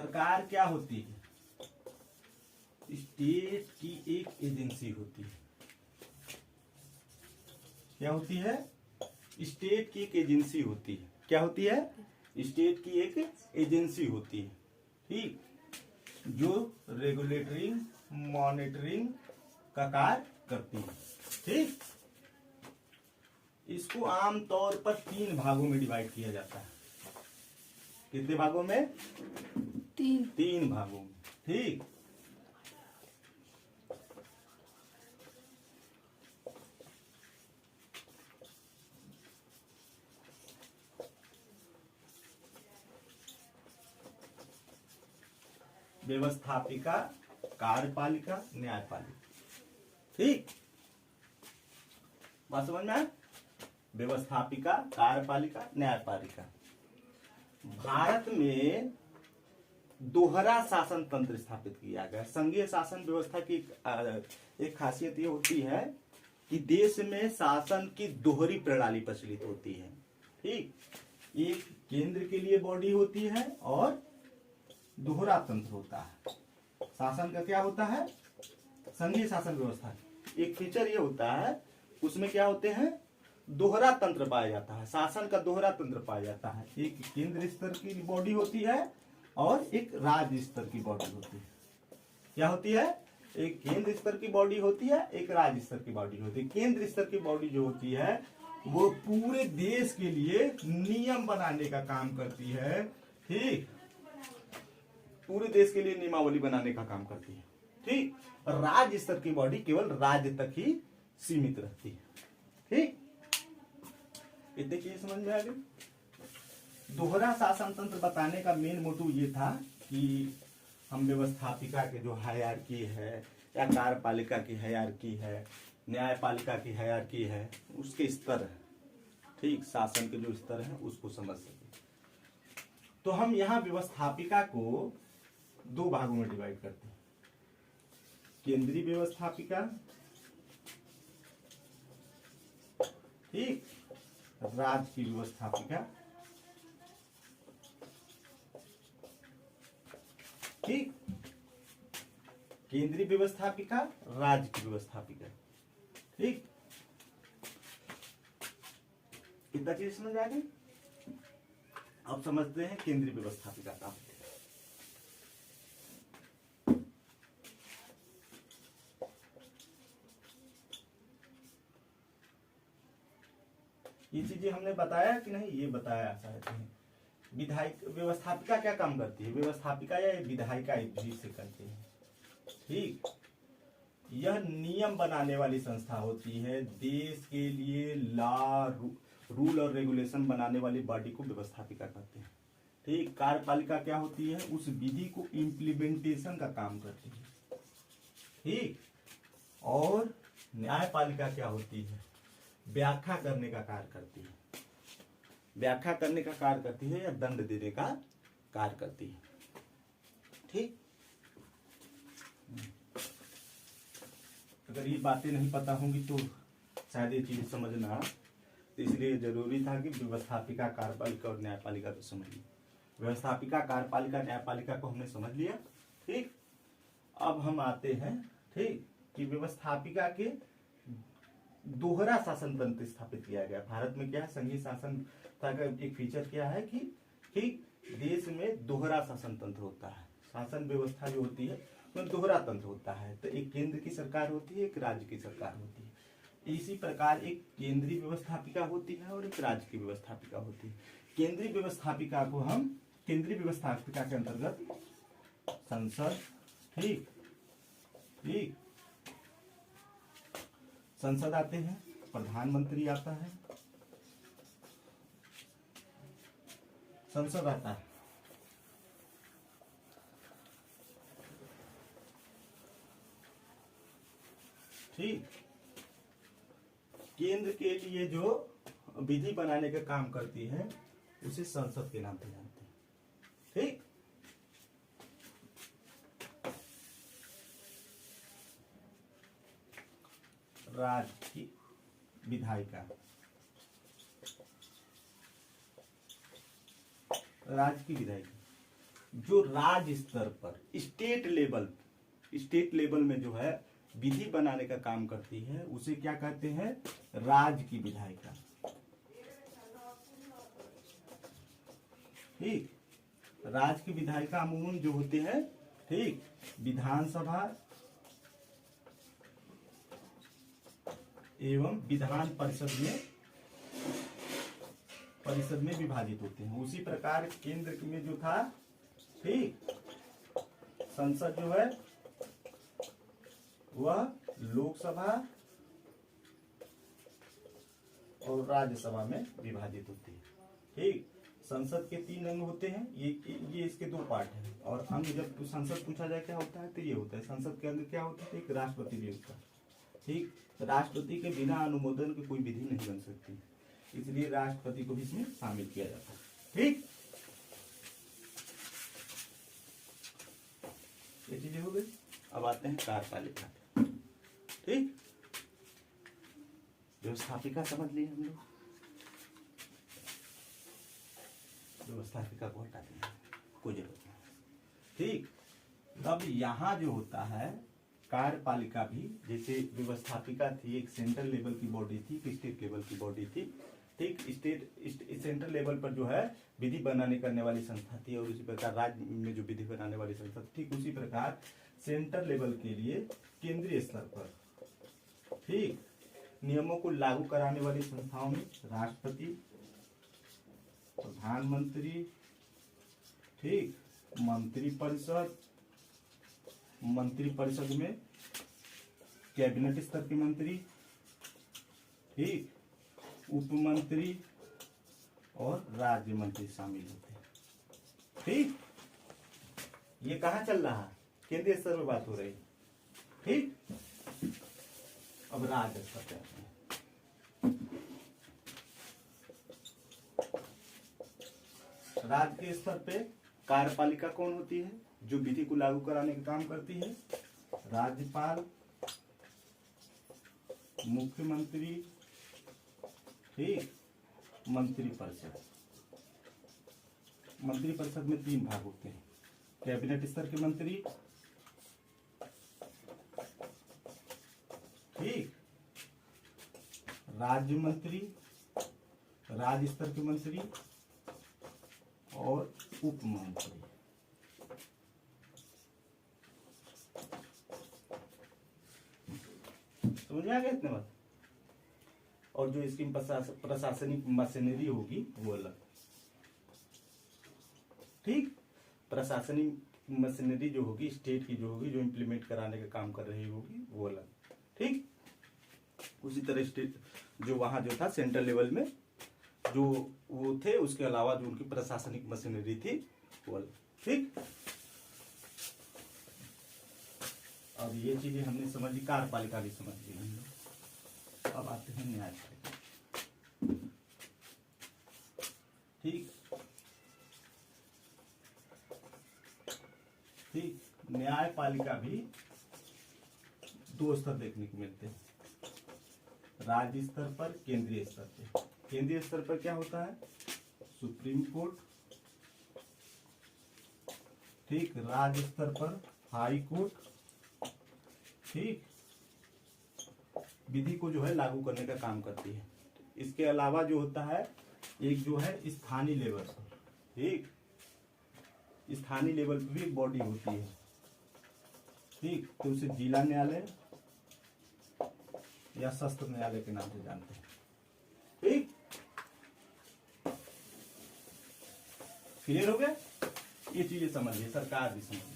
सरकार क्या होती है? स्टेट की एक एजेंसी होती है। क्या होती है? स्टेट की एक एजेंसी होती है। क्या होती है? स्टेट की एक एजेंसी होती है, ठीक, जो रेगुलेटरी मॉनिटरिंग का कार्य करती है, ठीक। इसको आमतौर पर 3 भागों में डिवाइड किया जाता है। कितने भागों में? 3 भागों में, ठीक। व्यवस्थापिका, कार्यपालिका, न्यायपालिका, ठीक। बात समझ में आया? व्यवस्थापिका, कार्यपालिका, न्यायपालिका। भारत में दोहरा शासन तंत्र स्थापित किया गया। संघीय शासन व्यवस्था की एक खासियत ये होती है कि देश में शासन की दोहरी प्रणाली प्रचलित होती है, ठीक। एक केंद्र के लिए बॉडी होती है और दोहरा तंत्र होता है। शासन का क्या होता है? संघीय शासन व्यवस्था एक फीचर ये होता है, उसमें क्या होते हैं? दोहरा तंत्र पाया जाता है। शासन का दोहरा तंत्र पाया जाता है। एक केंद्र स्तर की बॉडी होती है और एक राज्य स्तर की बॉडी होती है। क्या होती है? एक केंद्र स्तर की बॉडी होती है, एक राज्य स्तर की बॉडी होती है। केंद्र स्तर की बॉडी जो होती है वो पूरे देश के लिए नियम बनाने का काम करती है, ठीक। पूरे देश के लिए नियमावली बनाने का काम करती है, ठीक। राज्य स्तर की बॉडी केवल राज्य तक ही सीमित रहती है, ठीक। इतने चीज समझ में आ गई। दोहरा शासन तंत्र बताने का मेन मोटिव ये था कि हम व्यवस्थापिका के जो हायरार्की है या कार्यपालिका की हायरार्की है, न्यायपालिका की हायरार्की है, उसके स्तर, ठीक, शासन के जो स्तर है उसको समझ सके। तो हम यहाँ व्यवस्थापिका को 2 भागों में डिवाइड करते हैं। केंद्रीय व्यवस्थापिका, ठीक, राज्य की व्यवस्थापिका, ठीक। केंद्रीय व्यवस्थापिका, राज्य की व्यवस्थापिका, ठीक। इतना चीज समझ आ गई। अब समझते हैं केंद्रीय व्यवस्थापिका का। ये चीजें हमने बताया कि नहीं? ये बताया शायद नहीं। विधायक व्यवस्थापिका क्या काम करती है? व्यवस्थापिका या विधायिका एक चीज से करती है, ठीक। यह नियम बनाने वाली संस्था होती है। देश के लिए लॉ, रूल और रेगुलेशन बनाने वाली बॉडी को व्यवस्थापिका कहते हैं, ठीक। कार्यपालिका क्या होती है? उस विधि को इम्प्लीमेंटेशन का काम करती है, ठीक। और न्यायपालिका क्या होती है? व्याख्या करने का कार्य करती है। व्याख्या करने का कार्य करती है या दंड देने का कार्य करती है, ठीक। अगर ये बातें नहीं पता होंगी तो शायद ये चीज समझना, तो इसलिए जरूरी था कि व्यवस्थापिका, कार्यपालिका और न्यायपालिका को समझिए। व्यवस्थापिका, कार्यपालिका, न्यायपालिका को हमने समझ लिया, ठीक। अब हम आते हैं, ठीक, कि व्यवस्थापिका के दोहरा शासन तंत्र स्थापित किया गया। भारत में क्या है? संघीय शासन का एक फीचर क्या है कि ठीक देश में दोहरा शासन तंत्र होता है। शासन व्यवस्था जो होती है उसमें दोहरा तंत्र होता है। तो एक केंद्र की सरकार होती है, एक राज्य की सरकार होती है। इसी प्रकार एक केंद्रीय व्यवस्थापिका होती है और एक राज्य की व्यवस्थापिका होती है। केंद्रीय व्यवस्थापिका को हम केंद्रीय व्यवस्थापिका के अंतर्गत संसद, ठीक, ठीक, संसद आते हैं, प्रधानमंत्री आता है, संसद आता है, ठीक। केंद्र के लिए जो विधि बनाने का काम करती है उसे संसद के नाम से जानते हैं, ठीक। राज्य की विधायिका, राज्य की विधायिका, जो राज्य स्तर पर स्टेट लेवल में जो है विधि बनाने का काम करती है उसे क्या कहते हैं? राज्य की विधायिका। ठीक, राज्य की विधायिका अमूमन जो होते हैं, ठीक, विधानसभा एवं विधान परिषद में विभाजित होते हैं। उसी प्रकार केंद्र में जो था, ठीक, संसद जो है वह लोकसभा और राज्यसभा में विभाजित होती है। ठीक, संसद के 3 अंग होते हैं, ये इसके 2 पार्ट हैं। और अंग जब संसद पूछा जाए क्या होता है तो ये होता है। संसद के अंग क्या होता है? एक राष्ट्रपति भी होता है। ठीक, राष्ट्रपति के बिना अनुमोदन की कोई विधि नहीं बन सकती, इसलिए राष्ट्रपति को भी इसमें शामिल किया जाता है। ठीक, ये चीजें हो गई। अब आते हैं कार्यपालिका। ठीक, व्यवस्थापिका समझ लिए हम लोग, व्यवस्थापिका को हटा देंगे, कोई जरूरत नहीं। ठीक, अब यहाँ जो होता है कार्यपालिका भी, जैसे व्यवस्थापिका थी एक सेंट्रल लेवल की बॉडी थी, एक स्टेट लेवल की बॉडी थी। ठीक, सेंट्रल लेवल पर जो है विधि बनाने करने वाली संस्था थी और उसी प्रकार राज्य में जो विधि बनाने वाली संस्था थी, ठीक उसी प्रकार सेंट्रल लेवल के लिए केंद्रीय स्तर पर, ठीक, नियमों को लागू कराने वाली संस्थाओं में राष्ट्रपति, प्रधानमंत्री, ठीक, मंत्रिपरिषद में कैबिनेट स्तर के मंत्री, ठीक, उप मंत्री और राज्य मंत्री शामिल होते हैं। ठीक, ये कहाँ चल रहा है? केंद्रीय स्तर में बात हो रही है। ठीक, अब राज्य स्तर पे आते हैं। राज्य के स्तर पे कार्यपालिका कौन होती है? जो विधि को लागू कराने का काम करती है, राज्यपाल, मुख्यमंत्री, ठीक, मंत्रिपरिषद। मंत्रिपरिषद में 3 भाग होते हैं, कैबिनेट स्तर के मंत्री, ठीक, राज्य मंत्री, राज्य स्तर के मंत्री और उप मंत्री। समझ में आ गया इतने बात? और जो इसकी प्रशासनिक मशीनरी होगी वो अलग। ठीक, प्रशासनिक मशीनरी जो होगी स्टेट की जो होगी, जो इम्प्लीमेंट कराने का काम कर रही होगी वो अलग। ठीक, उसी तरह स्टेट जो वहां जो था सेंट्रल लेवल में जो वो थे, उसके अलावा जो उनकी प्रशासनिक मशीनरी थी वो अलग। ठीक, अब ये चीजें हमने समझ ली, कार्यपालिका भी समझ ली हम लोग। अब आते हैं न्यायपालिका। ठीक, ठीक, न्यायपालिका भी 2 स्तर देखने को मिलते हैं, राज्य स्तर पर, केंद्रीय स्तर पर। केंद्रीय स्तर पर क्या होता है? सुप्रीम कोर्ट, ठीक, राज्य स्तर पर हाई कोर्ट, ठीक, विधि को जो है लागू करने का काम करती है। इसके अलावा जो होता है एक जो है स्थानीय लेवल पर, ठीक, स्थानीय लेवल पर भी एक बॉडी होती है, ठीक, तो उसे जिला न्यायालय या सत्र न्यायालय के नाम से जानते हैं। ठीक, क्लियर हो गया? ये चीजें समझिए, सरकार भी समझिए।